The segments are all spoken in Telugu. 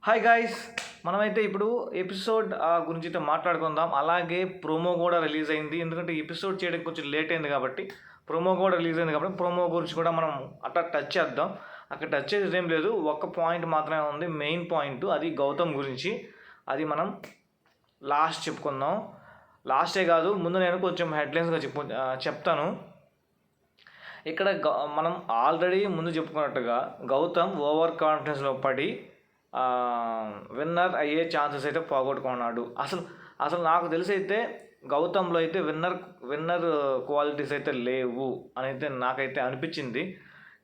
హాయ్ గాయ్స్, మనమైతే ఇప్పుడు ఎపిసోడ్ గురించి అయితే మాట్లాడుకుందాం. అలాగే ప్రోమో కూడా రిలీజ్ అయింది. ఎందుకంటే ఎపిసోడ్ చేయడానికి కొంచెం లేట్ అయింది కాబట్టి ప్రోమో కూడా రిలీజ్ అయింది కాబట్టి ప్రోమో గురించి కూడా మనం అట్లా టచ్ చేద్దాం. అక్కడ టచ్ చేసేది ఏం లేదు, ఒక్క పాయింట్ మాత్రమే ఉంది, మెయిన్ పాయింట్. అది గౌతమ్ గురించి. అది మనం లాస్ట్ చెప్పుకుందాం. లాస్టే కాదు, ముందు నేను కొంచెం హెడ్లైన్స్గా చెప్తాను. ఇక్కడ మనం ఆల్రెడీ ముందు చెప్పుకున్నట్టుగా గౌతమ్ ఓవర్ కాన్ఫిడెన్స్లో పడి విన్నర్ అయ్యే ఛాన్సెస్ అయితే పోగొట్టుకున్నాడు. అసలు నాకు తెలిసి అయితే గౌతమ్లో అయితే విన్నర్ క్వాలిటీస్ అయితే లేవు అని అయితే నాకైతే అనిపించింది.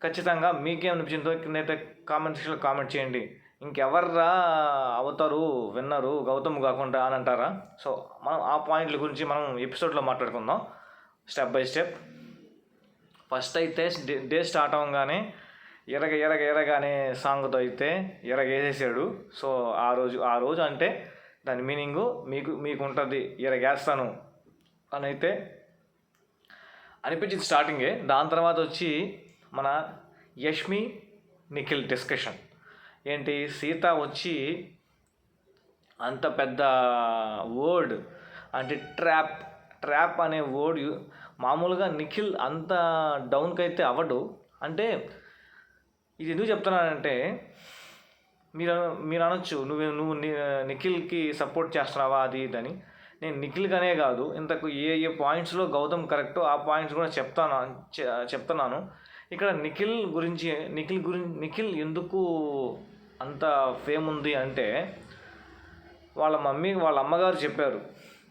ఖచ్చితంగా మీకేం అనిపించిందో కిందైతే కామెంట్ సెక్షన్లో కామెంట్ చేయండి. ఇంకెవర్రా అవుతారు విన్నరు గౌతమ్ కాకుండా అని అంటారా? సో మనం ఆ పాయింట్ల గురించి మనం ఎపిసోడ్లో మాట్లాడుకుందాం స్టెప్ బై స్టెప్. ఫస్ట్ అయితే డే స్టార్ట్ అవ్వగానే ఎరగ అనే సాంగ్తో అయితే ఎరగేసేసాడు. సో ఆ రోజు అంటే దాని మీనింగు మీకు ఉంటుంది, ఎరగేస్తాను అని అయితే అనిపించింది స్టార్టింగే. దాని తర్వాత వచ్చి మన యష్మి నిఖిల్ డిస్కషన్ ఏంటి, సీత వచ్చి అంత పెద్ద వర్డ్ అంటే ట్రాప్ అనే వర్డ్ మామూలుగా నిఖిల్ అంత డౌన్కి అయితే అవ్వడు. అంటే ఇది ఎందుకు చెప్తున్నానంటే మీరు అనొచ్చు, నువ్వు నిఖిల్కి సపోర్ట్ చేస్తున్నావా అది ఇదని. నేను నిఖిల్గానే కాదు, ఇంతకు ఏ పాయింట్స్లో గౌతమ్ కరెక్టో ఆ పాయింట్స్ కూడా చెప్తున్నాను. ఇక్కడ నిఖిల్ ఎందుకు అంత ఫేమ్ ఉంది అంటే వాళ్ళ అమ్మగారు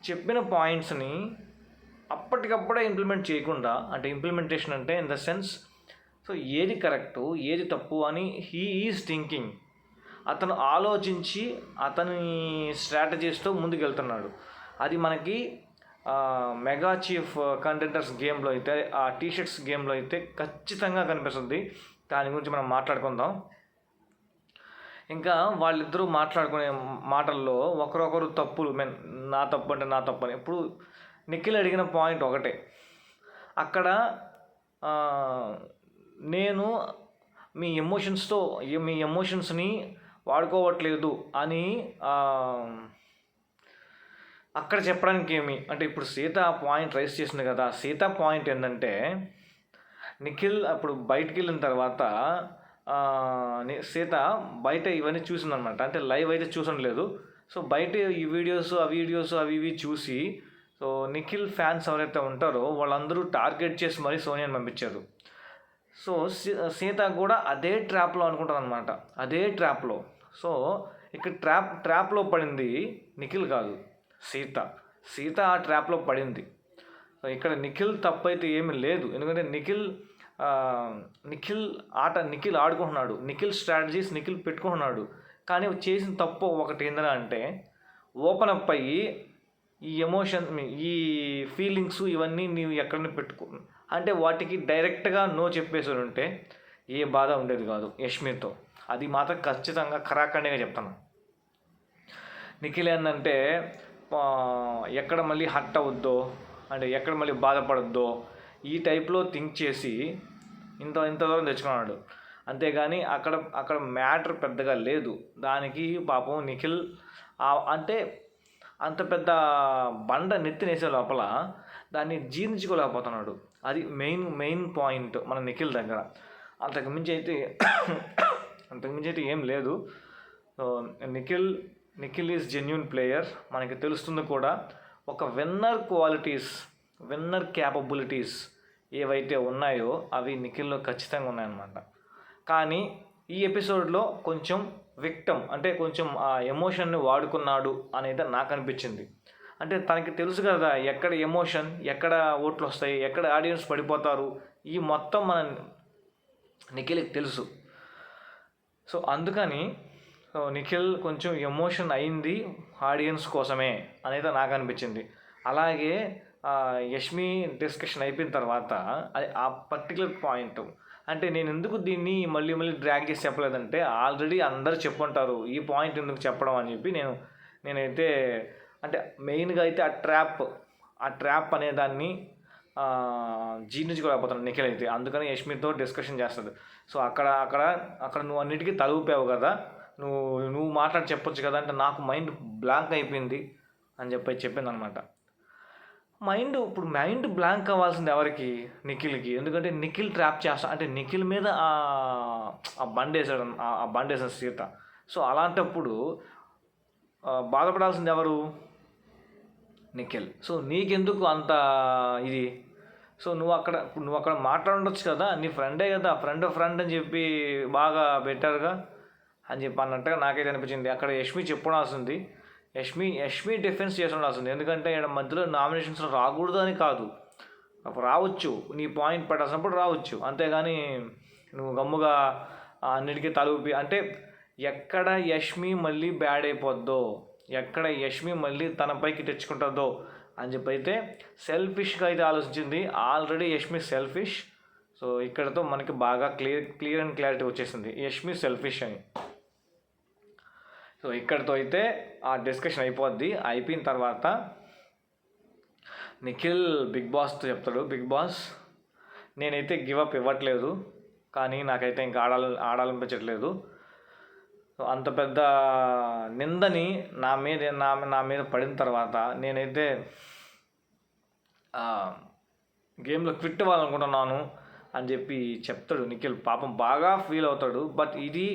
చెప్పిన పాయింట్స్ని అప్పటికప్పుడే ఇంప్లిమెంట్ చేయకుండా, అంటే ఇంప్లిమెంటేషన్ అంటే ఇన్ ద సెన్స్, సో ఏది కరెక్టు ఏది తప్పు అని హీ ఈజ్ థింకింగ్. అతను ఆలోచించి అతని స్ట్రాటజీస్తో ముందుకెళ్తున్నాడు. అది మనకి మెగా చీఫ్ కంటెంటర్స్ గేమ్లో అయితే, ఆ టీషర్ట్స్ గేమ్లో అయితే ఖచ్చితంగా కనిపిస్తుంది. దాని గురించి మనం మాట్లాడుకుందాం. ఇంకా వాళ్ళిద్దరూ మాట్లాడుకునే మాటల్లో ఒకరొకరు తప్పులు, నా తప్పు అంటే నా తప్పు అని. ఇప్పుడు నిఖిల్ అడిగిన పాయింట్ ఒకటే, అక్కడ నేను మీ ఎమోషన్స్ని వాడుకోవట్లేదు అని అక్కడ చెప్పడానికి ఏమి అంటే, ఇప్పుడు సీత పాయింట్ రైస్ చేసింది కదా. సీత పాయింట్ ఏంటంటే, నిఖిల్ అప్పుడు బయటికి వెళ్ళిన తర్వాత సీత బయట ఇవన్నీ చూసిందనమాట. అంటే లైవ్ అయితే చూసలేదు. సో బయట ఈ వీడియోస్ అవి ఇవి చూసి, సో నిఖిల్ ఫ్యాన్స్ ఎవరైతే ఉంటారో వాళ్ళందరూ టార్గెట్ చేసి మరీ సోనియాని పంపించారు. సో సీత కూడా అదే ట్రాప్లో అనుకుంటుంది అనమాట, అదే ట్రాప్లో. సో ఇక్కడ ట్రాప్లో పడింది నిఖిల్ కాదు, సీత ఆ ట్రాప్లో పడింది. సో ఇక్కడ నిఖిల్ తప్పు అయితే ఏమీ లేదు. ఎందుకంటే నిఖిల్ ఆడుకుంటున్నాడు, నిఖిల్ స్ట్రాటజీస్ నిఖిల్ పెట్టుకుంటున్నాడు. కానీ చేసిన తప్పు ఒకటి ఏంటంటే, ఓపెన్ అప్ అయ్యి ఈ ఎమోషన్, ఈ ఫీలింగ్స్ ఇవన్నీ నీవు ఎక్కడనే పెట్టుకో అంటే వాటికి డైరెక్ట్గా నో చెప్పేసి ఉంటే ఏ బాధ ఉండేది కాదు యష్మితో. అది మాత్రం ఖచ్చితంగా ఖరాఖండిగా చెప్తాను. నిఖిల్ ఏంటంటే ఎక్కడ మళ్ళీ హర్ట్ అవుద్దో, అంటే ఎక్కడ మళ్ళీ బాధపడద్దో ఈ టైప్లో థింక్ చేసి ఇంత దూరం తెచ్చుకున్నాడు. అంతేగాని అక్కడ మ్యాటర్ పెద్దగా లేదు. దానికి పాపం నిఖిల్ అంటే అంత పెద్ద బండ నెత్తినేసే లోపల దాన్ని జీర్ణించుకోలేకపోతున్నాడు. అది మెయిన్ పాయింట్ మన నిఖిల్ దగ్గర. అంతకుమించి అయితే ఏం లేదు. నిఖిల్ ఈజ్ జెన్యూన్ ప్లేయర్, మనకి తెలుస్తుంది కూడా. ఒక విన్నర్ క్వాలిటీస్, విన్నర్ క్యాపబిలిటీస్ ఏవైతే ఉన్నాయో అవి నిఖిల్లో ఖచ్చితంగా ఉన్నాయన్నమాట. కానీ ఈ ఎపిసోడ్లో కొంచెం విక్టమ్, అంటే కొంచెం ఆ ఎమోషన్ని వాడుకున్నాడు అనేది నాకు అనిపించింది. అంటే తనకి తెలుసు కదా ఎక్కడ ఎమోషన్, ఎక్కడ ఓట్లు వస్తాయి, ఎక్కడ ఆడియన్స్ పడిపోతారు, ఈ మొత్తం మన నిఖిల్కి తెలుసు. సో అందుకని నిఖిల్ కొంచెం ఎమోషన్ అయింది ఆడియన్స్ కోసమే అనేది నాకు అనిపించింది. అలాగే యష్మి డిస్కషన్ అయిపోయిన తర్వాత ఆ పర్టికులర్ పాయింట్, అంటే నేను ఎందుకు దీన్ని మళ్ళీ డ్రాగ్ చేసి చెప్పలేదంటే, ఆల్రెడీ అందరూ చెప్పుంటారు ఈ పాయింట్ ఎందుకు చెప్పడం అని చెప్పి నేనైతే అంటే మెయిన్గా అయితే ఆ ట్రాప్ అనే దాన్ని జీర్ణించుకోలేకపోతున్నాను నిఖిల్ అయితే. అందుకని యష్మితో డిస్కషన్ చేస్తుంది. సో అక్కడ నువ్వు అన్నిటికీ తలూపావు కదా, నువ్వు నువ్వు మాట్లాడి చెప్పొచ్చు కదా అంటే నాకు మైండ్ బ్లాంక్ అయిపోయింది అని చెప్పింది అనమాట. ఇప్పుడు మైండ్ బ్లాంక్ అవ్వాల్సింది ఎవరికి? నిఖిల్కి. ఎందుకంటే నిఖిల్ ట్రాప్ చేస్తా అంటే నిఖిల్ మీద ఆ బండేసాడు సీత. సో అలాంటప్పుడు బాధపడాల్సింది ఎవరు? నిఖిల్. సో నీకెందుకు అంత ఇది? సో నువ్వు అక్కడ మాట్లాడొచ్చు కదా, నీ ఫ్రెండే కదా, ఫ్రెండ్ అని చెప్పి బాగా బెటర్గా అని చెప్పి అన్నట్టుగా నాకైతే అనిపించింది. అక్కడ యష్మి చెప్పడాల్సింది, యష్మి డిఫెన్స్ చేసి ఉండాల్సింది. ఎందుకంటే ఇక్కడ మధ్యలో నామినేషన్స్ రాకూడదు అని కాదు, రావచ్చు, నీ పాయింట్ పెట్టాల్సినప్పుడు రావచ్చు, అంతేగాని నువ్వు గమ్ముగా అన్నిటికీ తలూపి అంటే ఎక్కడ యష్మి మళ్ళీ బ్యాడ్ అయిపోద్దో, ఎక్కడ యష్మి మళ్ళీ తనపైకి తెచ్చుకుంటుందో అని చెప్పి అయితే సెల్ఫిష్గా అయితే ఆలోచించింది. Already Yashmi selfish. సో ఇక్కడతో మనకి బాగా క్లియర్ అండ్ క్లారిటీ వచ్చేసింది యష్మి సెల్ఫిష్ అని. సో ఇక్కడితో అయితే ఆ డిస్కషన్ అయిపోయిన తర్వాత నిఖిల్ బిగ్ బాస్తో చెప్తాడు, బిగ్ బాస్ నేనైతే గివప్ ఇవ్వట్లేదు, కానీ నాకైతే ఇంకా ఆడాలనిపించట్లేదు. అంత పెద్ద నిందని నా మీద పడిన తర్వాత నేనైతే గేమ్లో క్విట్ అవ్వాలనుకుంటున్నాను అని చెప్పి చెప్తాడు నిఖిల్. పాపం బాగా ఫీల్ అవుతాడు. బట్ ఇది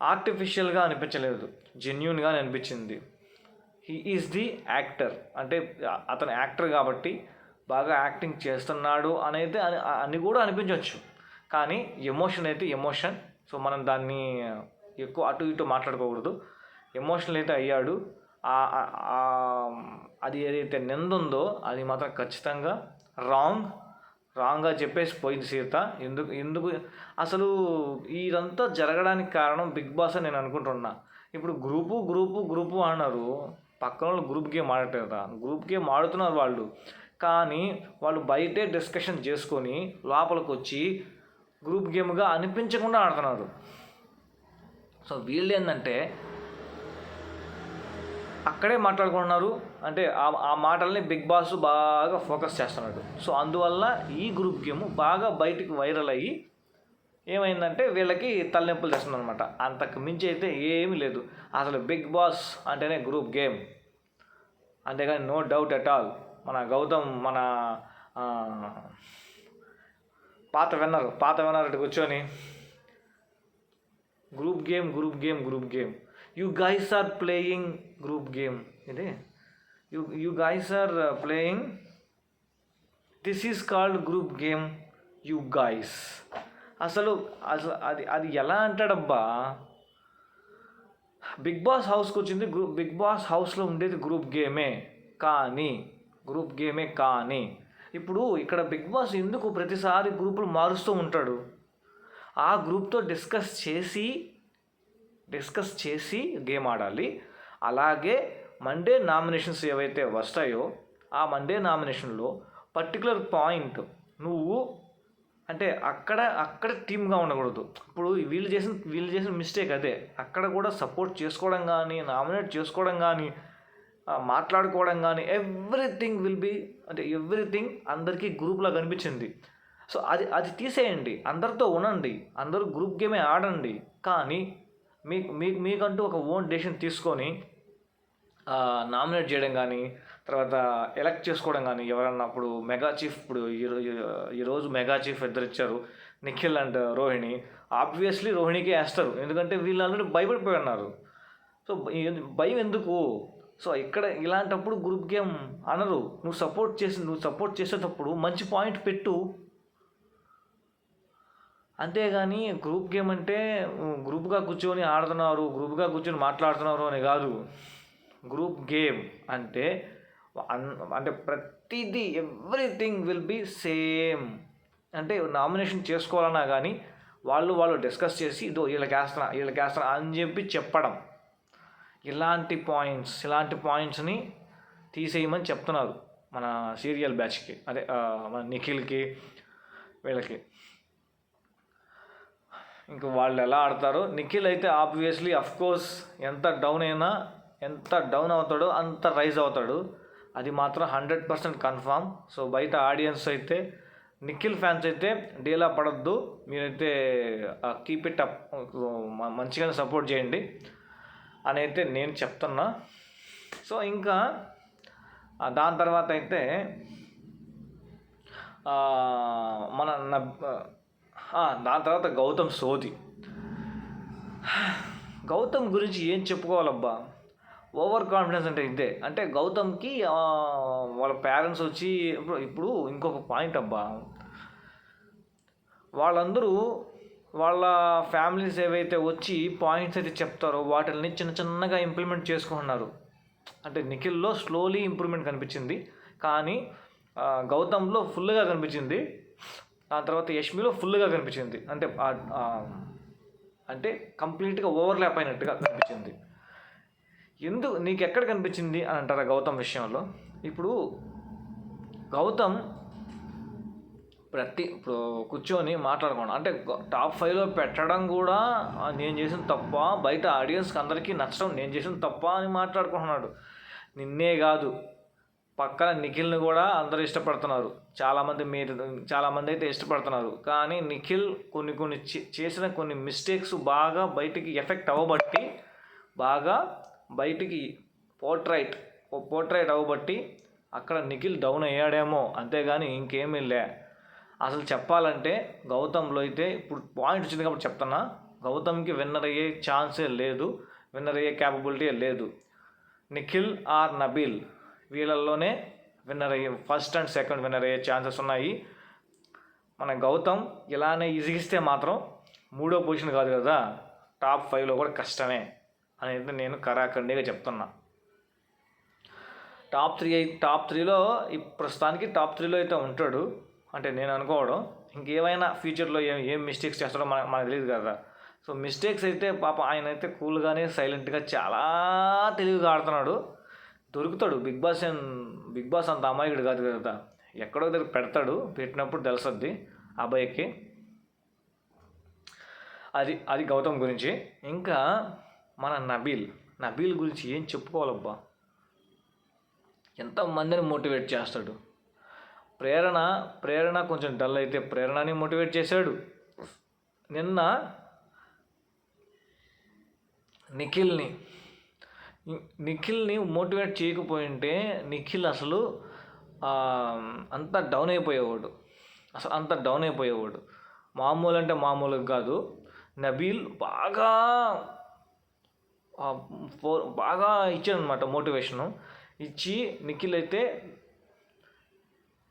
ఆర్టిఫిషియల్గా అనిపించలేదు, జెన్యూన్గా అనిపించింది. హీ ఈజ్ ది యాక్టర్, అంటే అతను యాక్టర్ కాబట్టి బాగా యాక్టింగ్ చేస్తున్నాడు అనేది అని కూడా అనిపించవచ్చు. కానీ ఎమోషన్ అయితే ఎమోషన్. సో మనం దాన్ని ఎక్కువ అటు ఇటు మాట్లాడుకోకూడదు. ఎమోషనల్ అయితే అయ్యాడు. అది ఏదైతే నిందుందో అది మాత్రం ఖచ్చితంగా రాంగ్గా చెప్పేసి పోయింది సీత. ఎందుకు అసలు ఇదంతా జరగడానికి కారణం బిగ్ బాస్ అని నేను అనుకుంటున్నా. ఇప్పుడు గ్రూపు అన్నారు, పక్కన వాళ్ళు గ్రూప్ గేమ్ ఆడట్లేదు కదా, గ్రూప్ గేమ్ ఆడుతున్నారు వాళ్ళు. కానీ వాళ్ళు బయటే డిస్కషన్ చేసుకొని లోపలికి వచ్చి గ్రూప్ గేమ్గా అనిపించకుండా ఆడుతున్నారు. సో వీళ్ళు ఏంటంటే అక్కడే మాట్లాడుకుంటున్నారు, అంటే ఆ మాటల్ని బిగ్ బాస్ బాగా ఫోకస్ చేస్తున్నాడు. సో అందువల్ల ఈ గ్రూప్ గేమ్ బాగా బయటికి వైరల్ అయ్యి ఏమైందంటే వీళ్ళకి తలనొప్పులు తెస్తుంది అనమాట. అంతకు మించి అయితే ఏమీ లేదు. అసలు బిగ్ బాస్ అంటేనే గ్రూప్ గేమ్, అంతేగాని నో డౌట్ ఎట్ ఆల్. మన గౌతమ్ మన పాత విన్నర్ ఇటు కూర్చొని group game you guys are playing group game, ఇదే you guys are playing, this is called group game you guys. అసలు అది ఎలా అంటాడబ్బా? బిగ్ బాస్ హౌస్కి వచ్చింది, బిగ్ బాస్ హౌస్లో ఉండేది గ్రూప్ గేమే కానీ ఇప్పుడు ఇక్కడ బిగ్ బాస్ ఎందుకు ప్రతిసారి గ్రూపులు మారుస్తూ ఉంటాడు? ఆ గ్రూప్తో డిస్కస్ చేసి గేమ్ ఆడాలి. అలాగే మండే నామినేషన్స్ ఏవైతే వస్తాయో ఆ మండే నామినేషన్లో పర్టికులర్ పాయింట్ నువ్వు అంటే అక్కడ టీమ్గా ఉండకూడదు. ఇప్పుడు వీళ్ళు చేసిన మిస్టేక్ అదే. అక్కడ కూడా సపోర్ట్ చేసుకోవడం కానీ, నామినేట్ చేసుకోవడం కానీ, మాట్లాడుకోవడం కానీ, ఎవ్రీథింగ్ అందరికీ గ్రూప్లో కనిపించింది. సో అది తీసేయండి, అందరితో ఉండండి, అందరూ గ్రూప్ గేమే ఆడండి. కానీ మీకంటూ ఒక ఓన్ డెసిషన్ తీసుకొని నామినేట్ చేయడం కానీ, తర్వాత ఎలక్ట్ చేసుకోవడం కానీ ఎవరన్నా. ఇప్పుడు మెగా చీఫ్, ఇప్పుడు ఈరోజు మెగా చీఫ్ ఇద్దరు ఇచ్చారు, నిఖిల్ అండ్ రోహిణి. ఆబ్వియస్లీ రోహిణికే వేస్తారు, ఎందుకంటే వీళ్ళు ఆల్రెడీ భయపడిపోయి ఉన్నారు. సో భయం ఎందుకు? సో ఇక్కడ ఇలాంటప్పుడు గ్రూప్ గేమ్ అనరు. నువ్వు సపోర్ట్ చేసేటప్పుడు మంచి పాయింట్ పెట్టు, అంతేగాని గ్రూప్ గేమ్ అంటే గ్రూప్గా కూర్చొని ఆడుతున్నారు, గ్రూప్గా కూర్చొని మాట్లాడుతున్నారు అని కాదు. గ్రూప్ గేమ్ అంటే ప్రతిదీ ఎవ్రీథింగ్ విల్ బీ సేమ్. అంటే నామినేషన్ చేసుకోవాలన్నా కానీ వాళ్ళు డిస్కస్ చేసి ఇదో వీళ్ళకి వేస్తున్నా అని చెప్పి చెప్పడం. ఇలాంటి పాయింట్స్ని తీసేయమని చెప్తున్నారు మన సీరియల్ బ్యాచ్కి, అదే మన నిఖిల్కి, వీళ్ళకి. ఇంక వాళ్ళు ఎలా ఆడతారో. నిఖిల్ అయితే ఆబ్వియస్లీ అఫ్కోర్స్ ఎంత డౌన్ అవుతాడో అంత రైజ్ అవుతాడు, అది మాత్రం 100% కన్ఫామ్. సో బయట ఆడియన్స్ అయితే నిఖిల్ ఫ్యాన్స్ అయితే డీలా పడద్దు, మీరైతే కీప్ ఇట్ అప్, మంచిగానే సపోర్ట్ చేయండి అని అయితే నేను చెప్తున్నా. సో ఇంకా దాని తర్వాత అయితే దాని తర్వాత గౌతమ్ సోది. గౌతమ్ గురించి ఏం చెప్పుకోవాలబ్బా, ఓవర్ కాన్ఫిడెన్స్ అంటే ఇదే. అంటే గౌతమ్కి వాళ్ళ పేరెంట్స్ వచ్చి ఇప్పుడు ఇంకొక పాయింట్ అబ్బా, వాళ్ళందరూ వాళ్ళ ఫ్యామిలీస్ ఏవైతే వచ్చి పాయింట్స్ అయితే చెప్తారో వాటిని చిన్న చిన్నగా ఇంప్లిమెంట్ చేసుకుంటున్నారు. అంటే నిఖిల్లో స్లోలీ ఇంప్రూవ్మెంట్ కనిపించింది, కానీ గౌతమ్లో ఫుల్గా కనిపించింది. దాని తర్వాత యష్మిలో ఫుల్గా కనిపించింది. అంటే కంప్లీట్గా ఓవర్లాప్ అయినట్టుగా కనిపించింది. నీకు ఎక్కడ కనిపించింది అని అంటారా గౌతమ్ విషయంలో? ఇప్పుడు గౌతమ్ ఇప్పుడు కూర్చొని మాట్లాడుకోండి, అంటే టాప్ 5లో పెట్టడం కూడా నేను చేసిన తప్ప, బయట ఆడియన్స్కి అందరికీ నచ్చడం నేను చేసిన తప్ప అని మాట్లాడుకుంటున్నాడు. నిన్నే కాదు, పక్కన నిఖిల్ని కూడా అందరూ ఇష్టపడుతున్నారు, చాలామంది అయితే ఇష్టపడుతున్నారు. కానీ నిఖిల్ కొన్ని చేసిన కొన్ని మిస్టేక్స్ బాగా బయటికి ఎఫెక్ట్ అవ్వబట్టి, బాగా బయటికి పోర్ట్రైట్ అవ్వబట్టి అక్కడ నిఖిల్ డౌన్ అయ్యాడేమో, అంతేగాని ఇంకేమీ లే. అసలు చెప్పాలంటే గౌతమ్లో అయితే ఇప్పుడు పాయింట్ వచ్చింది కాబట్టి చెప్తున్నా, గౌతమ్కి విన్నర్ అయ్యే ఛాన్సే లేదు, విన్నర్ అయ్యే క్యాపబిలిటీ లేదు. నిఖిల్ ఆర్ నబీల్ వీళ్ళల్లోనే విన్నర్ అయ్యే, ఫస్ట్ అండ్ సెకండ్ విన్నర్ అయ్యే ఛాన్సెస్ ఉన్నాయి. మన గౌతమ్ ఇలానే ఇసిగిస్తే మాత్రం 3వ పొజిషన్ కాదు కదా, టాప్ 5లో కూడా కష్టమే అనేది నేను కరాఖండిగా చెప్తున్నా. టాప్ 3లో ప్రస్తుతానికి టాప్ 3లో అయితే ఉంటాడు అంటే నేను అనుకోవడం. ఇంకేమైనా ఫ్యూచర్లో ఏం మిస్టేక్స్ చేస్తాడో మనకు తెలియదు కదా. సో మిస్టేక్స్ అయితే పాప ఆయన అయితే కూల్గానే సైలెంట్గా చాలా తెలివిగా ఆడుతున్నాడు, దొరుకుతాడు. బిగ్ బాస్ అంత అమాయకుడు కాదు కదా, ఎక్కడో దగ్గర పెడతాడు, పెట్టినప్పుడు తెలుస్తుంది అబ్బాయికి. అది గౌతమ్ గురించి. ఇంకా మన నబీల్ గురించి ఏం చెప్పుకోవాలబ్బా, ఎంతమందిని మోటివేట్ చేస్తాడు. ప్రేరణ కొంచెం డల్ అయితే ప్రేరణని మోటివేట్ చేశాడు. నిన్న నిఖిల్ని మోటివేట్ చేయకపోయింటే నిఖిల్ అసలు అంత డౌన్ అయిపోయేవాడు. మామూలు అంటే మామూలుగా కాదు. నబీల్ బాగా ఇచ్చాడనమాట మోటివేషను ఇచ్చి, నిఖిల్ అయితే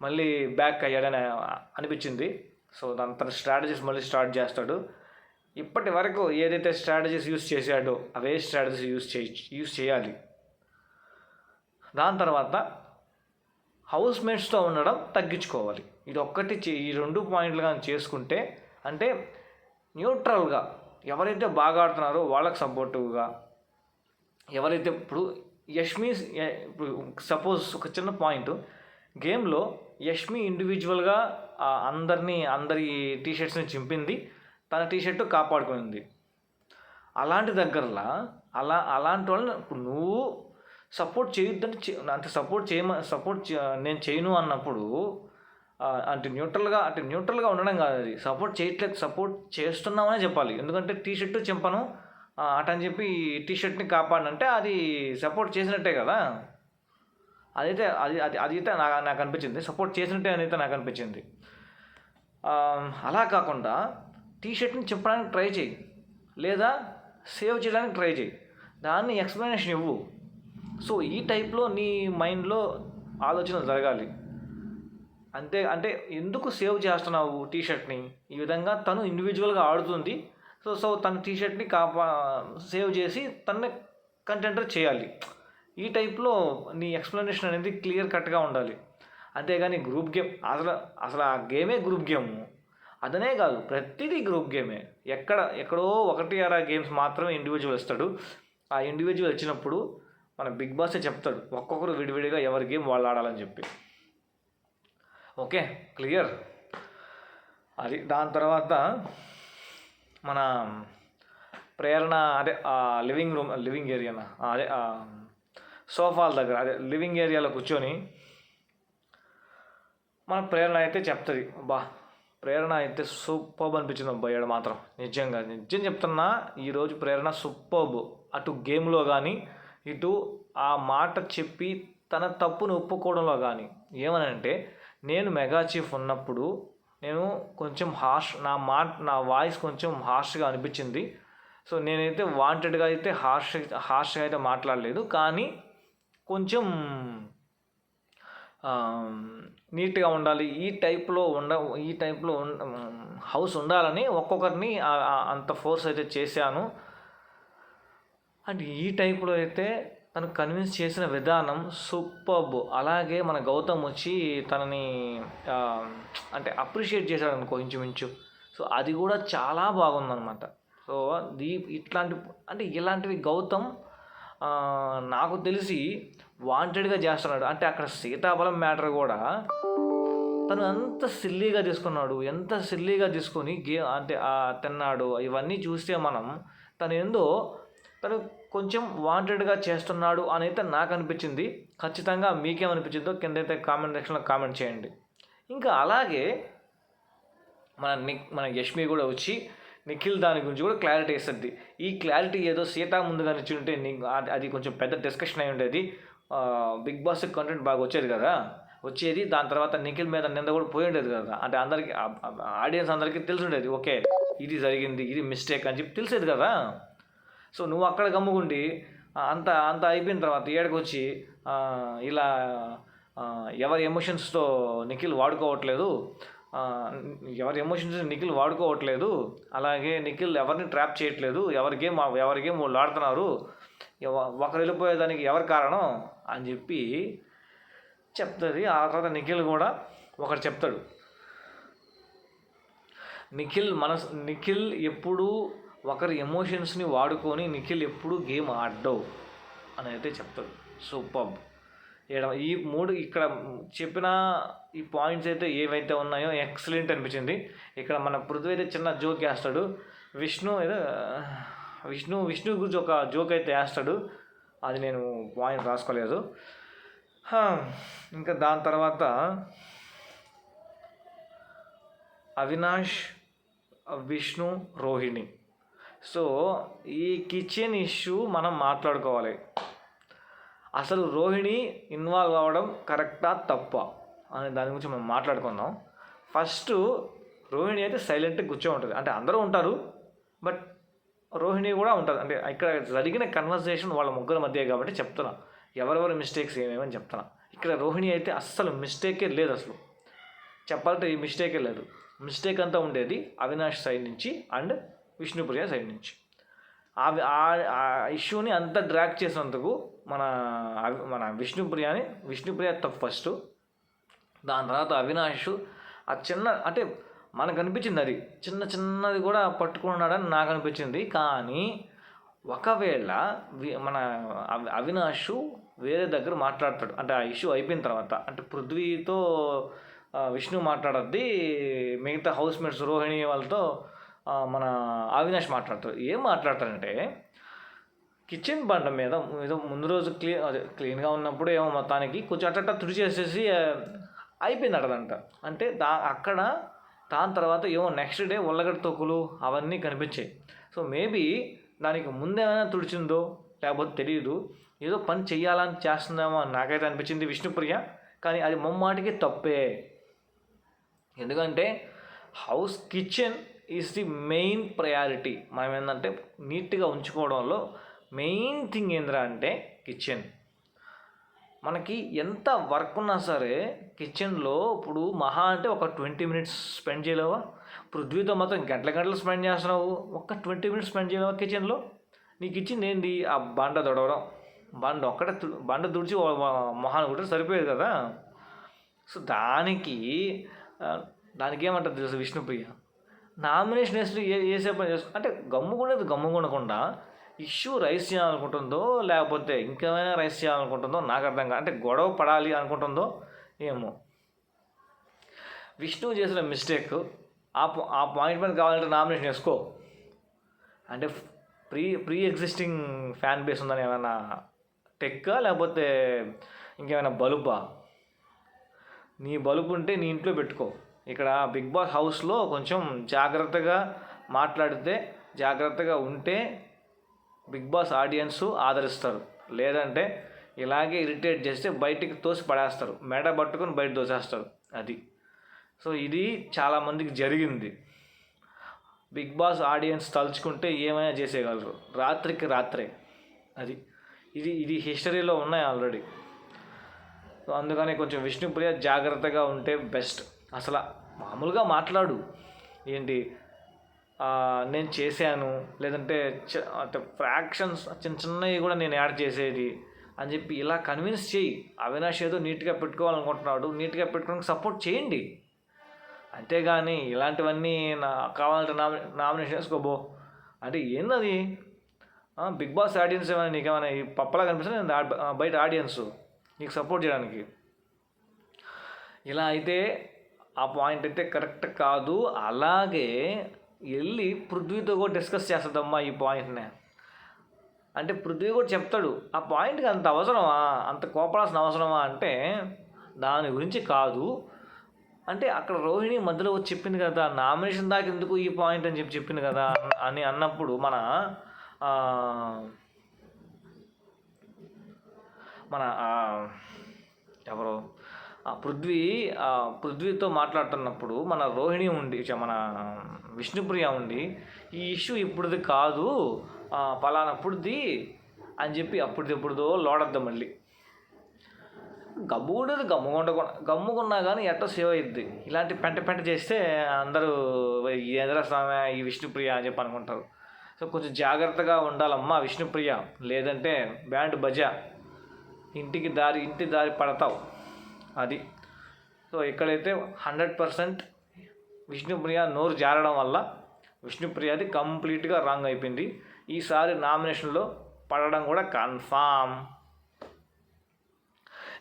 మళ్ళీ బ్యాక్ అయ్యాడని అనిపించింది. సో తన స్ట్రాటజీస్ మళ్ళీ స్టార్ట్ చేస్తాడు. ఇప్పటి వరకు ఏదైతే స్ట్రాటజీస్ యూస్ చేశాడో అవే స్ట్రాటజీస్ యూస్ చేయాలి. దాని తర్వాత హౌస్ మేట్స్తో ఉండడం తగ్గించుకోవాలి. ఈ 2 పాయింట్లు కానీ చేసుకుంటే, అంటే న్యూట్రల్గా ఎవరైతే బాగా ఆడుతున్నారో వాళ్ళకి సపోర్టివ్గా, ఎవరైతే ఇప్పుడు ఇప్పుడు సపోజ్ ఒక చిన్న పాయింట్, గేమ్లో యష్మి ఇండివిజువల్గా అందరి టీషర్ట్స్ని చింపింది, తన టీషర్ట్ కాపాడుకునింది. అలాంటి దగ్గరలో అలాంటి వాళ్ళని ఇప్పుడు నువ్వు సపోర్ట్ చేయొద్దంటే, అంటే సపోర్ట్ నేను చేయను అన్నప్పుడు అంటే న్యూట్రల్గా ఉండడం కాదు, అది సపోర్ట్ చేస్తున్నామనే చెప్పాలి. ఎందుకంటే టీషర్ట్ చింపను అటని చెప్పి టీషర్ట్ని కాపాడనంటే అది సపోర్ట్ చేసినట్టే కదా. అదైతే నాకు అనిపించింది, సపోర్ట్ చేసినట్టే అయితే నాకు అనిపించింది. అలా కాకుండా టీషర్ట్ని చింపడానికి ట్రై చేయి, లేదా సేవ్ చేయడానికి ట్రై చేయి, దాన్ని ఎక్స్ప్లెనేషన్ ఇవ్వు. సో ఈ టైప్లో నీ మైండ్లో ఆలోచన జరగాలి. అంటే ఎందుకు సేవ్ చేస్తున్నావు టీషర్ట్ని? ఈ విధంగా తను ఇండివిజువల్గా ఆడుతుంది, సో తన టీషర్ట్ని సేవ్ చేసి తనని కంటెంటర్ చేయాలి. ఈ టైప్లో నీ ఎక్స్ప్లెనేషన్ అనేది క్లియర్ కట్గా ఉండాలి. అంతేగాని గ్రూప్ గేమ్ అసలు ఆ గేమే గ్రూప్ గేమ్, అదనే కాదు ప్రతిదీ గ్రూప్ గేమే. ఎక్కడో 1-6 గేమ్స్ మాత్రమే ఇండివిజువల్ ఇస్తాడు. ఆ ఇండివిజువల్ ఇచ్చినప్పుడు మన బిగ్ బాసే చెప్తాడు ఒక్కొక్కరు విడివిడిగా ఎవరి గేమ్ వాళ్ళు ఆడాలని చెప్పి. Okay, clear. అది దాని తర్వాత మన ప్రేరణ లివింగ్ ఏరియానా సోఫాల దగ్గర లివింగ్ ఏరియాలో కూర్చొని మన ప్రేరణ అయితే చెప్తుంది. ప్రేరణ అయితే సూపర్బ్ అనిపించింది అబ్బాయి మాత్రం. నిజం చెప్తున్నా, ఈరోజు ప్రేరణ సూపర్బ్. అటు గేమ్లో కానీ, ఇటు ఆ మాట చెప్పి తన తప్పును ఒప్పుకోవడంలో కానీ. ఏమనంటే, నేను మెగా చీఫ్ ఉన్నప్పుడు నేను కొంచెం నా వాయిస్ కొంచెం హార్ష్గా అనిపించింది. సో నేనైతే వాంటెడ్గా అయితే హార్ష్గా అయితే మాట్లాడలేదు, కానీ కొంచెం నీట్గా ఉండాలి, ఈ టైప్లో హౌస్ ఉండాలని ఒక్కొక్కరిని అంత ఫోర్స్ అయితే చేశాను. అండ్ ఈ టైప్లో అయితే తను కన్విన్స్ చేసిన విధానం సూపర్బ్. అలాగే మన గౌతమ్ వచ్చి తనని అంటే అప్రిషియేట్ చేశాడు అనుకో ఇంచుమించు. సో అది కూడా చాలా బాగుందన్నమాట. సో ఇలాంటివి గౌతమ్ నాకు తెలిసి వాంటెడ్గా చేస్తున్నాడు. అంటే అక్కడ సీతాఫలం మ్యాటర్ కూడా తను ఎంత సిల్లీగా తీసుకున్నాడు, ఎంత సిల్లీగా తీసుకొని తిన్నాడు. ఇవన్నీ చూస్తే తను కొంచెం వాంటెడ్గా చేస్తున్నాడు అని అయితే నాకు అనిపించింది. ఖచ్చితంగా మీకేమనిపించిందో కింద అయితే కామెంట్ సెక్షన్లో కామెంట్ చేయండి. ఇంకా అలాగే మన యష్మి కూడా వచ్చి నిఖిల్ దాని గురించి కూడా క్లారిటీ ఇస్తుంది. ఈ క్లారిటీ ఏదో సీతా ముందుగా ఇచ్చి ఉంటే అది కొంచెం పెద్ద డిస్కషన్ అయి ఉండేది. బిగ్ బాస్ కంటెంట్ బాగా వచ్చేది. దాని తర్వాత నిఖిల్ మీద నింద కూడా పోయి ఉండేది కదా. అంటే అందరికీ, ఆడియన్స్ అందరికీ తెలిసి ఉండేది, ఓకే ఇది జరిగింది, ఇది మిస్టేక్ అని చెప్పి తెలిసేది కదా. సో నువ్వు అక్కడ గమ్ముకుండి అంత అయిపోయిన తర్వాత ఏడకి వచ్చి ఇలా ఎవరి ఎమోషన్స్తో నిఖిల్ వాడుకోవట్లేదు, అలాగే నిఖిల్ ఎవరిని ట్రాప్ చేయట్లేదు, ఎవరి గేమ్ వాళ్ళు ఆడుతున్నారు, ఒకరు వెళ్ళిపోయేదానికి ఎవరి కారణం అని చెప్పి చెప్తుంది. ఆ తర్వాత నిఖిల్ కూడా ఒకటి చెప్తాడు. నిఖిల్ ఎప్పుడూ ఒకరి ఎమోషన్స్ని వాడుకొని నిఖిల్ ఎప్పుడు గేమ్ ఆడవు అని అయితే చెప్తాడు. సూపర్బ్. ఈ మూడు ఇక్కడ చెప్పిన ఈ పాయింట్స్ అయితే ఏవైతే ఉన్నాయో ఎక్సలెంట్ అనిపించింది. ఇక్కడ మన పృథ్వీ అయితే చిన్న జోక్ వేస్తాడు. విష్ణు గురించి ఒక జోక్ అయితే వేస్తాడు, అది నేను పాయింట్ రాసుకోలేదు. ఇంకా దాని తర్వాత అవినాష్, విష్ణు, రోహిణి. సో ఈ కిచెన్ ఇష్యూ మనం మాట్లాడుకోవాలి. అసలు రోహిణి ఇన్వాల్వ్ అవ్వడం కరెక్టా తప్పా అనే దాని గురించి మనం మాట్లాడుకుందాం. ఫస్ట్ రోహిణి అయితే సైలెంట్గా కూర్చో ఉంటుంది. అంటే అందరూ ఉంటారు, బట్ రోహిణి కూడా ఉంటుంది. అంటే ఇక్కడ జరిగిన కన్వర్సేషన్ వాళ్ళ ముగ్గురు మధ్య కాబట్టి చెప్తున్నా, ఎవరెవరి మిస్టేక్స్ ఏమేమని చెప్తున్నా. ఇక్కడ రోహిణి అయితే అస్సలు మిస్టేకే లేదు. అసలు చెప్పాలంటే ఈ మిస్టేకే లేదు. మిస్టేక్ అంతా ఉండేది అవినాష్ సైడ్ నుంచి అండ్ విష్ణుప్రియ సైడ్ నుంచి. ఆ ఇష్యూని అంత డ్రాక్ చేసినందుకు మన విష్ణుప్రియ తప్పు ఫస్ట్. దాని తర్వాత అవినాష్ ఆ అంటే మనకు అనిపించింది అది చిన్నది కూడా పట్టుకున్నాడని నాకు అనిపించింది. కానీ ఒకవేళ మన అవినాష్ వేరే దగ్గర మాట్లాడతాడు, అంటే ఆ ఇష్యూ అయిపోయిన తర్వాత, అంటే పృథ్వీతో విష్ణు మాట్లాడద్ది, మిగతా హౌస్ మేట్స్ రోహిణి వాళ్ళతో మన అవినాష్ మాట్లాడతాడు. ఏం మాట్లాడతాడంటే, కిచెన్ బండ మీద ఏదో ముందు రోజు క్లీన్గా ఉన్నప్పుడు ఏమో మొత్తానికి కొంచెం అట్ట తుడిచేసేసి అయిపోయింది అటదంట. అంటే అక్కడ దాని తర్వాత ఏమో నెక్స్ట్ డే ఉల్లగడ్డ తొక్కులు అవన్నీ కనిపించాయి. సో మేబీ దానికి ముందేమైనా తుడిచిందో లేకపోతే తెలియదు, ఏదో పని చెయ్యాలని చేస్తుందేమో అని నాకైతే అనిపించింది విష్ణుప్రియ. కానీ అది ముమ్మాటికి తప్పే. ఎందుకంటే kitchen is the main priority. మనం ఏంటంటే నీట్గా ఉంచుకోవడంలో మెయిన్ థింగ్ ఏంద్రా అంటే కిచెన్. మనకి ఎంత వర్క్ ఉన్నా సరే కిచెన్లో ఇప్పుడు మహా అంటే ఒక 20 minutes స్పెండ్ చేయలేవా? పృథ్వీతో మాత్రం గంటలు స్పెండ్ చేస్తున్నావు, ఒక్క 20 minutes స్పెండ్ చేయలేవా కిచెన్లో? నీకు ఇచ్చింది ఏంటి? ఆ బండ తొడవడం, బండ తుడిచి మొహాన్ని కూడా సరిపోయేది కదా. సో దానికి ఏమంటారు తెలుసు విష్ణుప్రియ, నామినేషన్ వేసే పని చేసుకో అంటే గమ్ముగుండకుండా ఇష్యూ రైస్ చేయాలనుకుంటుందో లేకపోతే ఇంకేమైనా రైస్ చేయాలనుకుంటుందో నాకు అర్థం కాదు. అంటే గొడవ పడాలి అనుకుంటుందో ఏమో. విష్ణు చేసిన మిస్టేక్ ఆ పాయింట్ మీద కావాలంటే నామినేషన్ వేసుకో. అంటే ప్రీ ఎగ్జిస్టింగ్ ఫ్యాన్ బేస్ ఉందని ఏమైనా టెక్కా లేకపోతే ఇంకేమైనా బలుపా? నీ బలుపు ఉంటే నీ ఇంట్లో పెట్టుకో. ఇక్కడ బిగ్ బాస్ హౌస్లో కొంచెం జాగ్రత్తగా మాట్లాడితే, జాగ్రత్తగా ఉంటే బిగ్ బాస్ ఆడియన్స్ ఆదరిస్తారు. లేదంటే ఇలాగే ఇరిటేట్ చేస్తే బయటికి తోసి పడేస్తారు, మెడ పట్టుకొని బయట తోసేస్తారు. అది సో ఇది చాలామందికి జరిగింది. బిగ్ బాస్ ఆడియన్స్ తలుచుకుంటే ఏమైనా చేసేయగలరు, రాత్రికి రాత్రే. అది ఇది ఇది హిస్టరీలో ఉన్నాయి ఆల్రెడీ. సో అందుకని కొంచెం విష్ణుప్రియ జాగ్రత్తగా ఉంటే బెస్ట్. అసలు మామూలుగా మాట్లాడు, ఏంటి నేను చేశాను, లేదంటే అంటే ఫ్రాక్షన్స్ చిన్న చిన్నవి కూడా నేను యాడ్ చేసేది అని చెప్పి ఇలా కన్విన్స్ చేయి. అవినాష్ ఏదో నీట్గా పెట్టుకోవాలనుకుంటున్నాడు, నీట్గా పెట్టుకోవడానికి సపోర్ట్ చేయండి. అంతేగాని ఇలాంటివన్నీ కావాలంటే నామినేషన్ వేసుకోబో అంటే ఏందది? బిగ్ బాస్ ఆడియన్స్ ఏమైనా నీకేమైనా ఈ పప్పలా కనిపిస్తుంది బయట ఆడియన్స్ నీకు సపోర్ట్ చేయడానికి? ఇలా అయితే ఆ పాయింట్ అయితే కరెక్ట్ కాదు. అలాగే వెళ్ళి పృథ్వీతో కూడా డిస్కస్ చేస్తుందమ్మా ఈ పాయింట్నే. అంటే పృథ్వీ కూడా చెప్తాడు ఆ పాయింట్కి అంత అవసరమా, అంత కోపడాల్సిన అవసరమా అంటే దాని గురించి కాదు అంటే అక్కడ రోహిణి మధ్యలో వచ్చి చెప్పింది కదా, నామినేషన్ దాకా ఎందుకు ఈ పాయింట్ అని చెప్పి చెప్పింది కదా అని అన్నప్పుడు మన ఎవరో పృథ్వీతో మాట్లాడుతున్నప్పుడు మన రోహిణి ఉండి, మన విష్ణుప్రియ ఉండి ఈ ఇష్యూ ఇప్పుడుది కాదు, పలానప్పుడుది అని చెప్పి అప్పుడుదో లోడద్దాం మళ్ళీ. గమ్ముకుండేది గమ్ముకున్నా కానీ ఎట్టో సేవ్ అయ్యిద్ది. ఇలాంటి పెంట చేస్తే అందరూ ఎదుర స్వామి ఈ విష్ణుప్రియ అని చెప్పి అనుకుంటారు. సో కొంచెం జాగ్రత్తగా ఉండాలమ్మా విష్ణుప్రియ, లేదంటే బ్యాండ్ బజా, ఇంటి దారి పడతావు. అది సో ఇక్కడైతే 100% విష్ణుప్రియ నోరు జారడం వల్ల విష్ణుప్రియది కంప్లీట్గా రాంగ్ అయిపోయింది. ఈసారి నామినేషన్లో పడడం కూడా కన్ఫామ్.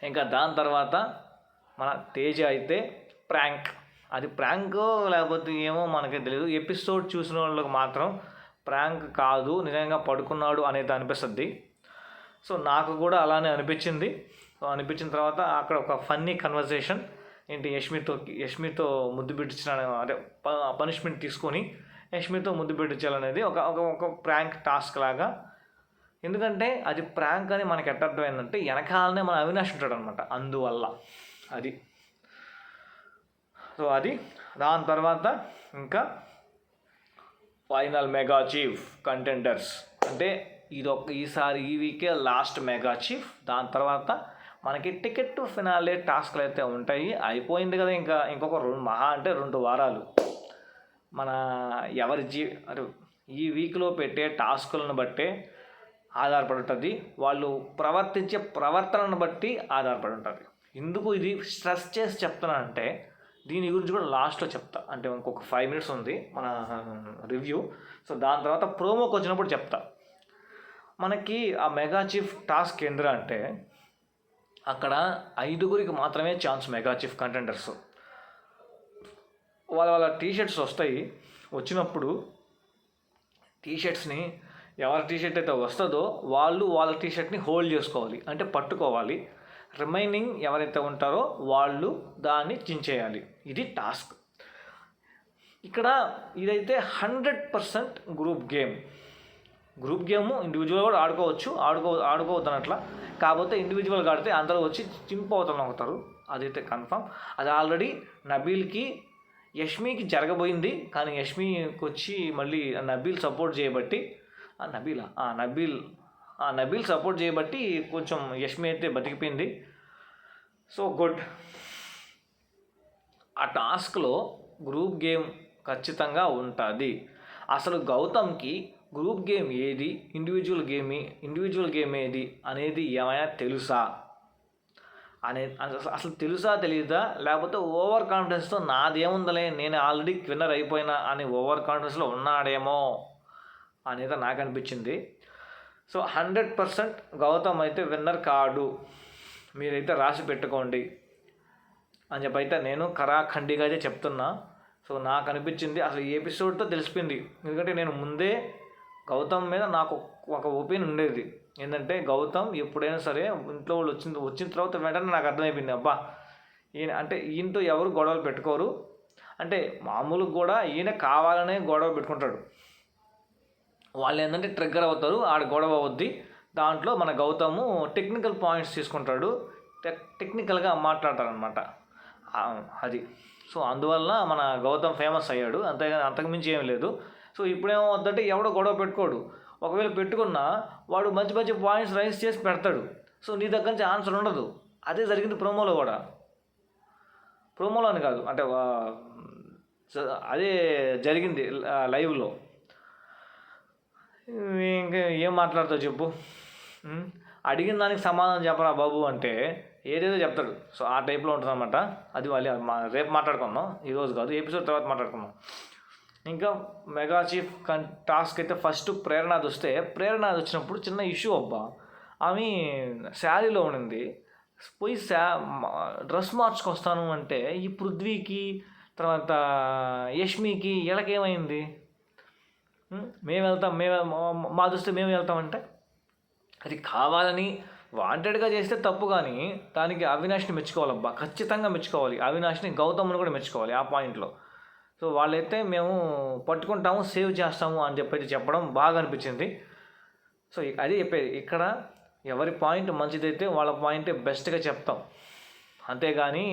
ఇంకా దాని తర్వాత మన తేజ అయితే ప్రాంక్, అది ప్రాంక్ లేకపోతే ఏమో మనకి తెలియదు. ఎపిసోడ్ చూసిన వాళ్ళకి మాత్రం ప్రాంక్ కాదు, నిజంగా పడుకున్నాడు అనేది అనిపిస్తుంది. సో నాకు కూడా అలానే అనిపించింది. సో అనిపించిన తర్వాత అక్కడ ఒక ఫన్నీ కన్వర్జేషన్ ఏంటి, యష్మితో ముద్దు పెట్టించిన, అదే పనిష్మెంట్ తీసుకొని యష్మితో ముద్దు పెట్టించాలనేది ఒక ప్రాంక్ టాస్క్ లాగా. ఎందుకంటే అది ప్రాంక్ అని మనకి ఎట్ట అర్థమైందంటే వెనకాలనే మన అవినాష్ ఉంటాడు అనమాట, అందువల్ల అది. సో అది దాని తర్వాత ఇంకా ఫైనల్ మెగా చీఫ్ కంటెండర్స్ అంటే ఈసారి ఈ వీకే లాస్ట్ మెగా చీఫ్. దాని తర్వాత మనకి టికెట్ టు ఫినాలే టాస్క్లు అయితే ఉంటాయి. అయిపోయింది కదా, ఇంకొక 2 వారాలు మన ఈ వీక్లో పెట్టే టాస్కులను బట్టే ఆధారపడి ఉంటుంది, వాళ్ళు ప్రవర్తించే ప్రవర్తనను బట్టి ఆధారపడి ఉంటుంది. ఎందుకు ఇది స్ట్రెస్ చేసి చెప్తున్నానంటే దీని గురించి కూడా లాస్ట్లో చెప్తా, అంటే ఇంకొక 5 minutes ఉంది మన రివ్యూ. సో దాని తర్వాత ప్రోమోకి వచ్చినప్పుడు చెప్తా. మనకి ఆ మెగా చీఫ్ టాస్క్ ఏంద్రా అంటే అక్కడ 5 మాత్రమే ఛాన్స్. మెగా చీఫ్ కంటెండర్స్ వాళ్ళ టీషర్ట్స్ వస్తాయి. వచ్చినప్పుడు టీషర్ట్స్ని ఎవరి టీషర్ట్ అయితే వస్తుందో వాళ్ళ టీషర్ట్ని హోల్డ్ చేసుకోవాలి, అంటే పట్టుకోవాలి. రిమైనింగ్ ఎవరైతే ఉంటారో వాళ్ళు దాన్ని చించేయాలి. ఇది టాస్క్. ఇక్కడ ఇదైతే 100% గ్రూప్ గేమ్. ఇండివిజువల్ కూడా ఆడుకోవద్దు అట్లా. కాకపోతే ఇండివిజువల్గా ఆడితే అందరూ వచ్చి చింపవుతారు, అదైతే కన్ఫామ్. అది ఆల్రెడీ నబీల్కి యష్మికి జరగబోయింది. కానీ యష్మికి వచ్చి మళ్ళీ నబీల్ సపోర్ట్ చేయబట్టి నబీల్ సపోర్ట్ చేయబట్టి కొంచెం యష్మి అయితే బతికిపోయింది. So good. ఆ టాస్క్లో గ్రూప్ గేమ్ ఖచ్చితంగా ఉంటుంది. అసలు గౌతమ్కి గ్రూప్ గేమ్ ఏది, ఇండివిజువల్ గేమ్ ఏది అనేది ఏమైనా తెలుసా అసలు తెలుసా తెలియదా, లేకపోతే ఓవర్ కాన్ఫిడెన్స్తో నాదేముందలే నేను ఆల్రెడీ విన్నర్ అయిపోయినా అని ఓవర్ కాన్ఫిడెన్స్లో ఉన్నాడేమో అనేది నాకు అనిపించింది. సో 100% గౌతమ్ అయితే విన్నర్ కాడు, మీరైతే రాసి పెట్టుకోండి అని చెప్పి అయితే నేను ఖరాఖండిగా అయితే చెప్తున్నా. సో నాకు అనిపించింది, అసలు ఈ ఎపిసోడ్తో తెలిసిపోయింది. ఎందుకంటే నేను ముందే గౌతమ్ మీద నాకు ఒక ఒపీనియన్ ఉండేది, ఏంటంటే గౌతమ్ ఎప్పుడైనా సరే ఇంట్లో వాళ్ళు వచ్చిన తర్వాత వెంటనే నాకు అర్థమైపోయింది, అబ్బా ఈయనతో ఎవరు గొడవలు పెట్టుకోరు. అంటే మామూలుగా కూడా ఈయన కావాలనే గొడవ పెట్టుకుంటాడు. వాళ్ళు ఏంటంటే ట్రిగ్గర్ అవుతారు, ఆడ గొడవ అవుద్ది. దాంట్లో మన గౌతము టెక్నికల్ పాయింట్స్ తీసుకుంటాడు, టెక్నికల్గా మాట్లాడతారనమాట. అది సో అందువల్ల మన గౌతమ్ ఫేమస్ అయ్యాడు, అంతేగాని అంతకుమించి ఏం లేదు. సో ఇప్పుడేమవుద్దంటే ఎవడో గొడవ పెట్టుకోడు. ఒకవేళ పెట్టుకున్నా వాడు మంచి మంచి పాయింట్స్ రైజ్ చేసి పెడతాడు. సో నీ దగ్గర నుంచి ఆన్సర్ ఉండదు. అదే జరిగింది ప్రోమోలో కూడా. ప్రోమోలో అని కాదు, అంటే అదే జరిగింది లైవ్లో. ఇంకా ఏం మాట్లాడతావు చెప్పు? అడిగిన దానికి సమాధానం చెప్పరా బాబు అంటే ఏదేదో చెప్తాడు. సో ఆ టైప్లో ఉంటుంది అనమాట. అది వాళ్ళు రేపు మాట్లాడుకుందాం, ఈరోజు కాదు, ఎపిసోడ్ తర్వాత మాట్లాడుకుందాం. ఇంకా మెగా చీఫ్ టాస్క్ అయితే ఫస్ట్ ప్రేరణది వస్తే, ప్రేరణది వచ్చినప్పుడు చిన్న ఇష్యూ అబ్బా. ఆమె శారీలో ఉండింది, పోయి డ్రెస్ మార్చుకొస్తాను అంటే ఈ పృథ్వీకి తర్వాత యష్మికి వీళ్ళకేమైంది? మేము వెళ్తాం, మా దృష్టి మేము వెళ్తామంటే అది కావాలని వాంటెడ్గా చేస్తే తప్పు. కానీ దానికి అవినాష్ని మెచ్చుకోవాలబ్బా, ఖచ్చితంగా మెచ్చుకోవాలి. అవినాష్ని, గౌతమ్ని కూడా మెచ్చుకోవాలి ఆ పాయింట్లో. సో వాళ్ళైతే మేము పట్టుకుంటాము, సేవ్ చేస్తాము అని చెప్పడం బాగా అనిపించింది. సో అది చెప్పేది, ఇక్కడ ఎవరి పాయింట్ మంచిదైతే వాళ్ళ పాయింటే బెస్ట్గా చెప్తాం. అంతేగాని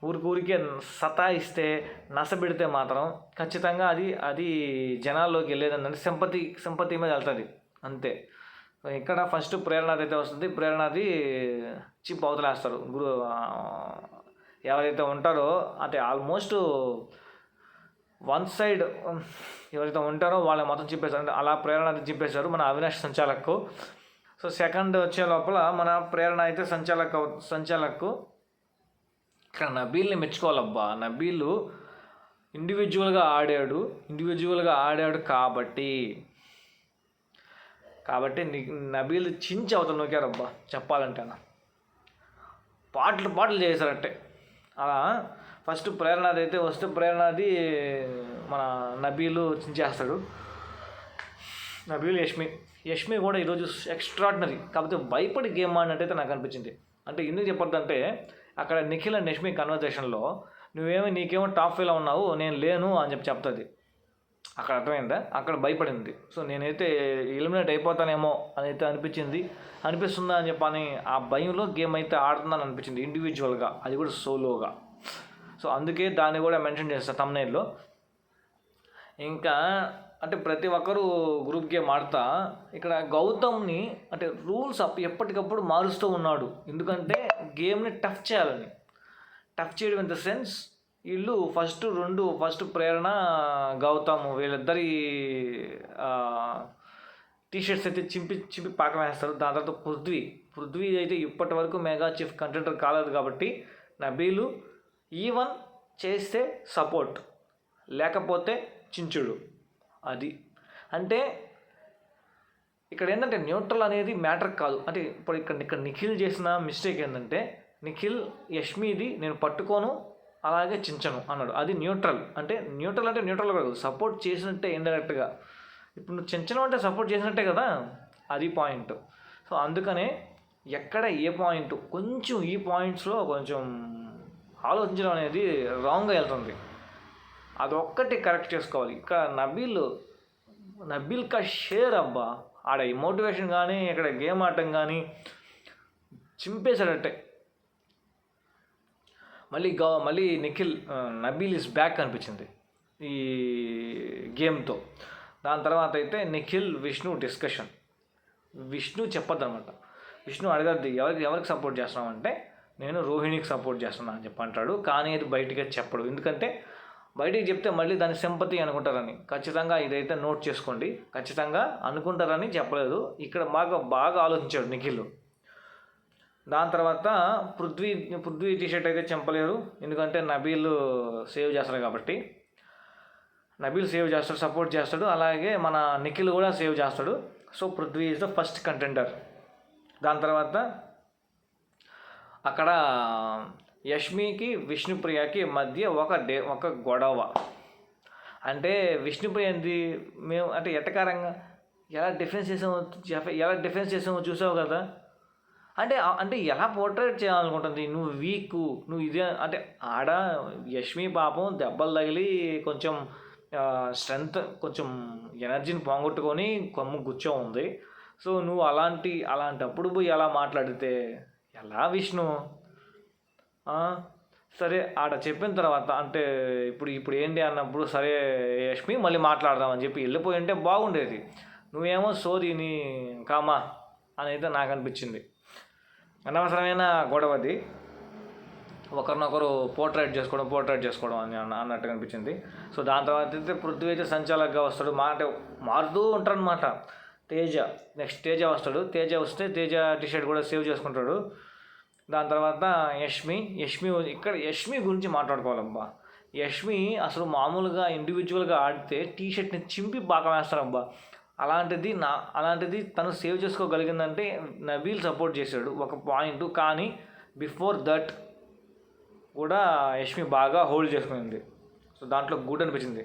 ఊరికే సతాయిస్తే నసబెడితే మాత్రం ఖచ్చితంగా అది జనాల్లోకి వెళ్ళేదంటే సింపతి మీద వెళ్తుంది అంతే. ఇక్కడ ఫస్ట్ ప్రేరణది అయితే వస్తుంది. ప్రేరణది చిప్ అవతలేస్తారు. ఎవరైతే ఉంటారో అంటే ఆల్మోస్ట్ వన్ సైడ్ ఎవరైతే ఉంటారో వాళ్ళని మొత్తం చింపేశారు. అంటే అలా ప్రేరణది చింపేశారు మన అవినాష్ సంచాలక్కు. సో సెకండ్ వచ్చే లోపల మన ప్రేరణ అయితే సంచాలక్కు. ఇక్కడ నబీల్ని మెచ్చుకోవాలబ్బా. నబీల్ ఇండివిజువల్గా ఆడాడు కాబట్టి నబీల్ చించి అవతల నొక్కారబ్బా చెప్పాలంటే. పాటలు చేశారంటే అలా. ఫస్ట్ ప్రేరణది అయితే వస్తే ప్రేరణది మన నబీలు చించేస్తాడు. నబీల్ యష్మి కూడా ఈరోజు ఎక్స్ట్రాడినరీ. కాకపోతే భయపడి గేమ్ ఆడినట్టయితే నాకు అనిపించింది. అంటే ఎందుకు చెప్పొద్దంటే అక్కడ నిఖిల్ అండ్ యష్మి కన్వర్జేషన్లో నీకేమో టాప్ ఫీల్ ఉన్నావు, నేను లేను అని చెప్తుంది. అక్కడ అర్థమైందా? అక్కడ భయపడింది. సో నేనైతే ఎలిమినేట్ అయిపోతానేమో అని అయితే అనిపిస్తుందా అని చెప్పని ఆ భయంలో గేమ్ అయితే ఆడుతుందని అనిపించింది, ఇండివిజువల్గా, అది కూడా సోలోగా. సో అందుకే దాన్ని కూడా మెన్షన్ చేస్తా థంబ్నెయిల్లో. ఇంకా అంటే ప్రతి ఒక్కరూ గ్రూప్ గేమ్ ఆడతా ఇక్కడ గౌతమ్ని అంటే రూల్స్ ఎప్పటికప్పుడు మారుస్తూ ఉన్నాడు. ఎందుకంటే గేమ్ని టఫ్ చేయడం ఇన్ ద సెన్స్ వీళ్ళు ఫస్ట్ ప్రేరణ గౌతమ్ వీళ్ళిద్దరి టీషర్ట్స్ అయితే చింపి పాకం వేస్తారు. దాని తర్వాత పృథ్వీ అయితే ఇప్పటి వరకు మెగా చీఫ్ కంటెంటర్ కాలేదు కాబట్టి నబీలు ఈవెన్ చేస్తే సపోర్ట్, లేకపోతే చించుడు. అది అంటే ఇక్కడ ఏంటంటే న్యూట్రల్ అనేది మ్యాటర్ కాదు. అంటే ఇప్పుడు ఇక్కడ నిఖిల్ చేసిన మిస్టేక్ ఏంటంటే నిఖిల్ యష్మిది నేను పట్టుకోను అలాగే చించను అన్నాడు. అది న్యూట్రల్ అంటే న్యూట్రల్ కాదు, సపోర్ట్ చేసినట్టే ఇండైరెక్ట్గా. ఇప్పుడు నువ్వు చించడం అంటే సపోర్ట్ చేసినట్టే కదా, అది పాయింట్. సో అందుకనే ఎక్కడ ఏ పాయింట్ కొంచెం ఈ పాయింట్స్లో కొంచెం ఆలోచించడం అనేది రాంగ్గా వెళ్తుంది. అదొక్కటి కరెక్ట్ చేసుకోవాలి. ఇక్కడ నబీల్ కా షేర్ అబ్బా, ఆడ ఈ మోటివేషన్ కానీ ఇక్కడ గేమ్ ఆడటం కానీ చింపేశాడట్టే. మళ్ళీ నిఖిల్ నబీల్ ఇస్ బ్యాక్ అనిపించింది ఈ గేమ్తో. దాని తర్వాత అయితే నిఖిల్ విష్ణు డిస్కషన్. విష్ణు చెప్పొద్దు అనమాట. విష్ణు అడగద్ది ఎవరికి సపోర్ట్ చేస్తున్నావు అంటే నేను రోహిణికి సపోర్ట్ చేస్తున్నా అని అంటాడు. కానీ అది బయటికి చెప్పడు. ఎందుకంటే బయటికి చెప్తే మళ్ళీ దాని సింపతి అనుకుంటారని. ఖచ్చితంగా ఇదైతే నోట్ చేసుకోండి, ఖచ్చితంగా అనుకుంటారని చెప్పలేదు. ఇక్కడ బాగా ఆలోచించాడు నిఖిల్. దాని తర్వాత పృథ్వీ టీషర్ట్ అయితే చంపలేరు, ఎందుకంటే నబీల్ సేవ్ చేస్తాడు కాబట్టి. నబీల్ సేవ్ చేస్తాడు, సపోర్ట్ చేస్తాడు. అలాగే మన నిఖిల్ కూడా సేవ్ చేస్తాడు. So Prithvi is the first contender. దాని తర్వాత అక్కడ యష్మికి విష్ణుప్రియకి మధ్య ఒక గొడవ. అంటే విష్ణుప్రియ మేము అంటే ఎటకారంగా ఎలా డిఫెన్స్ చేసామో చూసావు కదా. అంటే అంటే ఎలా పోర్ట్రేట్ చేయాలనుకుంటుంది, నువ్వు వీక్, నువ్వు ఇదే అంటే ఆడ యష్మి పాపం దెబ్బలు తగిలి కొంచెం స్ట్రెంగ్త్, కొంచెం ఎనర్జీని పోగొట్టుకొని కొమ్ము కూర్చో ఉంది. సో నువ్వు అలాంటప్పుడు పోయి ఎలా మాట్లాడితే ఎలా విష్ణు? సరే ఆడ చెప్పిన తర్వాత అంటే ఇప్పుడు ఏంటి అన్నప్పుడు సరే యష్మి మళ్ళీ మాట్లాడదామని చెప్పి వెళ్ళిపోయి ఉంటే బాగుండేది. నువ్వేమో సోదీని కామా అని అయితే నాకు అనిపించింది. అనవసరమైన గొడవది, ఒకరినొకరు పోర్ట్రేట్ చేసుకోవడం అని అన్నట్టుగా అనిపించింది. సో దాని తర్వాత అయితే పృథ్వీ అయితే సంచాలకుగా వస్తాడు, మారుతూ ఉంటారనమాట. నెక్స్ట్ తేజ వస్తాడు. తేజ వస్తే తేజ టీషర్ట్ కూడా సేవ్ చేసుకుంటాడు. దాని తర్వాత యష్మి యష్మి గురించి మాట్లాడుకోవాలబ్బా. యష్మి అసలు మామూలుగా ఇండివిజువల్గా ఆడితే టీషర్ట్ని చింపి బాగా వేస్తారబ్బా. అలాంటిది తను సేవ్ చేసుకోగలిగిందంటే నబీల్ సపోర్ట్ చేశాడు ఒక పాయింట్. కానీ బిఫోర్ దట్ కూడా యష్మి బాగా హోల్డ్ చేసుకుంది. సో దాంట్లో గుడ్ అనిపించింది.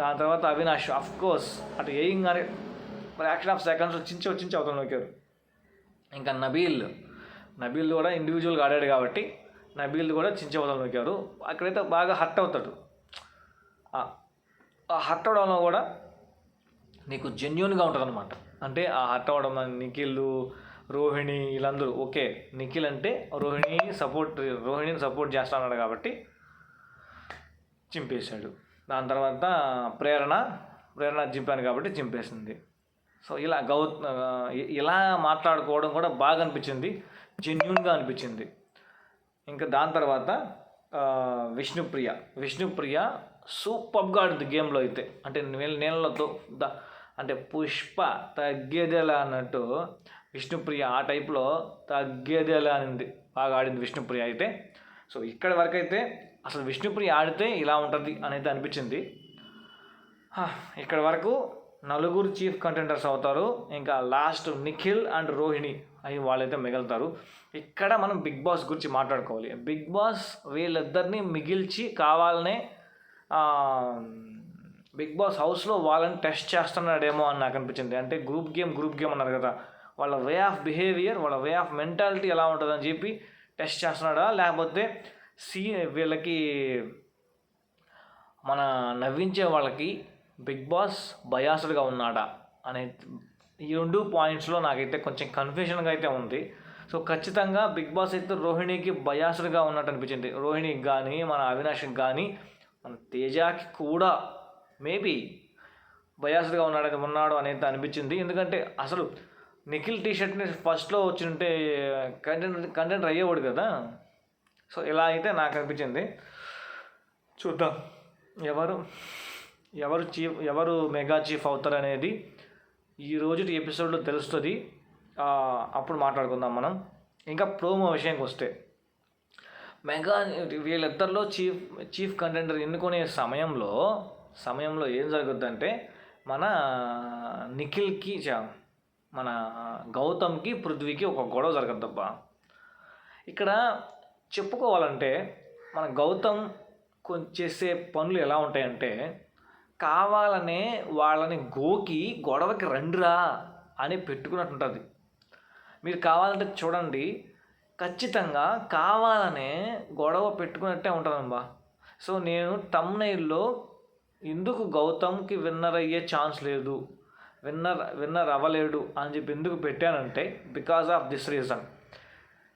దాని తర్వాత అవినాష్ కోర్స్ అటు వేయంగానే ఫ్రాక్షన్ ఆఫ్ సెకండ్స్ చించి అవుతాను నొక్కారు. ఇంకా నబీల్ కూడా ఇండివిజువల్గా ఆడాడు కాబట్టి నబీల్ కూడా చించవతలు నొక్కారు. అక్కడైతే బాగా హర్ట్ అవుతాడు. ఆ హర్ట్ అవడంలో కూడా నీకు జెన్యున్గా ఉంటుంది అనమాట. అంటే ఆ హర్ట్ అవడం నిఖిల్, రోహిణి వీళ్ళందరూ ఓకే. నిఖిల్ అంటే రోహిణిని సపోర్ట్ చేస్తా అన్నాడు కాబట్టి చింపేశాడు. దాని తర్వాత ప్రేరణ చింపాను కాబట్టి చింపేసింది. సో ఇలా మాట్లాడుకోవడం కూడా బాగా అనిపించింది, జెన్యున్గా అనిపించింది. ఇంకా దాని తర్వాత విష్ణుప్రియ సూపర్గా ఆడింది గేమ్లో అయితే. అంటే నీళ్ళతో అంటే పుష్ప తగ్గేదేలా అన్నట్టు విష్ణుప్రియ ఆ టైప్లో తగ్గేదేలా అనింది, బాగా ఆడింది విష్ణుప్రియ అయితే. సో ఇక్కడి వరకు అయితే అసలు విష్ణుప్రియ ఆడితే ఇలా ఉంటుంది అనేది అనిపించింది. ఇక్కడ వరకు 4 చీఫ్ కంటెండర్స్ అవుతారు. ఇంకా లాస్ట్ నిఖిల్ అండ్ రోహిణి అవి వాళ్ళైతే మిగులుతారు. ఇక్కడ మనం బిగ్ బాస్ గురించి మాట్లాడుకోవాలి. బిగ్ బాస్ వీళ్ళిద్దరిని మిగిల్చి కావాలనే బిగ్ బాస్ హౌస్లో వాళ్ళని టెస్ట్ చేస్తున్నాడేమో అని నాకు అనిపించింది. అంటే గ్రూప్ గేమ్ అన్నారు కదా, వాళ్ళ వే ఆఫ్ బిహేవియర్, వాళ్ళ వే ఆఫ్ మెంటాలిటీ ఎలా ఉంటుందని చెప్పి టెస్ట్ చేస్తున్నాడా, లేకపోతే వీళ్ళకి మన నవ్వించే వాళ్ళకి బిగ్ బాస్ బయాస్డ్గా ఉన్నాడా అనే ఈ 2 పాయింట్స్లో నాకైతే కొంచెం కన్ఫ్యూషన్గా అయితే ఉంది. సో ఖచ్చితంగా బిగ్ బాస్ అయితే రోహిణికి బయాస్డ్గా ఉన్నట్టు అనిపించింది. రోహిణికి కానీ, మన అవినాష్కి కానీ, మన తేజాకి కూడా మేబీ బయాస్డ్గా ఉన్నాడు అనేది అనిపించింది. ఎందుకంటే అసలు నిఖిల్ టీషర్ట్ని ఫస్ట్లో వచ్చింటే కంటెంట్ అయ్యేవాడు కదా. సో ఇలా అయితే నాకు అనిపించింది. చూద్దాం ఎవరు మెగా చీఫ్ అవుతారనేది ఈ రోజు ఎపిసోడ్లో తెలుస్తుంది. అప్పుడు మాట్లాడుకుందాం మనం. ఇంకా ప్రోమో విషయానికి వస్తే వీళ్ళిద్దరిలో చీఫ్ కంటెండర్ ఎన్నుకునే సమయంలో ఏం జరుగుద్దంటే మన నిఖిల్కి మన గౌతమ్కి పృథ్వీకి ఒక గొడవ జరగద్దబ్బా. ఇక్కడ చెప్పుకోవాలంటే మన గౌతమ్ చేసే పనులు ఎలా ఉంటాయంటే కావాలనే వాళ్ళని గొడవకి రండిరా అని పెట్టుకున్నట్టుంటుంది. మీరు కావాలంటే చూడండి, ఖచ్చితంగా కావాలనే గొడవ పెట్టుకున్నట్టే ఉంటుందమ్మా. సో నేను తమ్నైల్లో ఎందుకు గౌతమ్కి విన్నర్ అయ్యే ఛాన్స్ లేదు, విన్నర్ అవ్వలేడు అని చెప్పి ఎందుకు పెట్టానంటే బికాజ్ ఆఫ్ దిస్ రీజన్.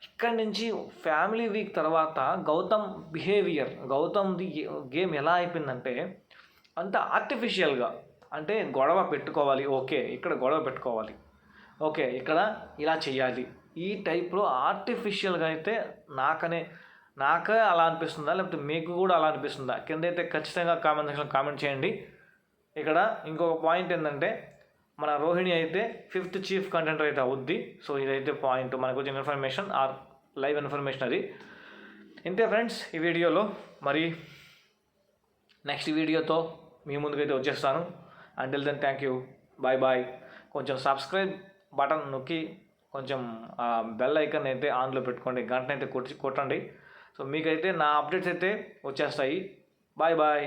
ఇక్కడి నుంచి ఫ్యామిలీ వీక్ తర్వాత గౌతమ్ది గేమ్ ఎలా అయిపోయిందంటే అంత ఆర్టిఫిషియల్గా. అంటే గొడవ పెట్టుకోవాలి, ఓకే ఇక్కడ గొడవ పెట్టుకోవాలి, ఓకే ఇక్కడ ఇలా చేయాలి, ఈ టైప్లో ఆర్టిఫిషియల్గా అయితే నాకే అలా అనిపిస్తుందా, లేకపోతే మీకు కూడా అలా అనిపిస్తుందా? కింద అయితే ఖచ్చితంగా కామెంట్ సెక్షన్లో కామెంట్ చేయండి. ఇక్కడ ఇంకొక పాయింట్ ఏంటంటే మన రోహిణి అయితే 5th చీఫ్ కంటెండర్ అయితే అవుద్ది. సో ఇదైతే పాయింట్, మనకు వచ్చిన ఇన్ఫర్మేషన్ ఆర్ లైవ్ ఇన్ఫర్మేషన్ అది. ఇంతే ఫ్రెండ్స్ ఈ వీడియోలో. మరి నెక్స్ట్ వీడియోతో మీ ముందుకైతే వచ్చేస్తాను. Until then thank you, bye. కొంచెం సబ్స్క్రైబ్ బటన్ నొక్కి కొంచెం బెల్ ఐకాన్ అయితే ఆన్లో పెట్టుకోండి, గంటనైతే కొట్టండి. సో మీకైతే నా అప్డేట్స్ అయితే వచ్చేస్తాయి. బాయ్.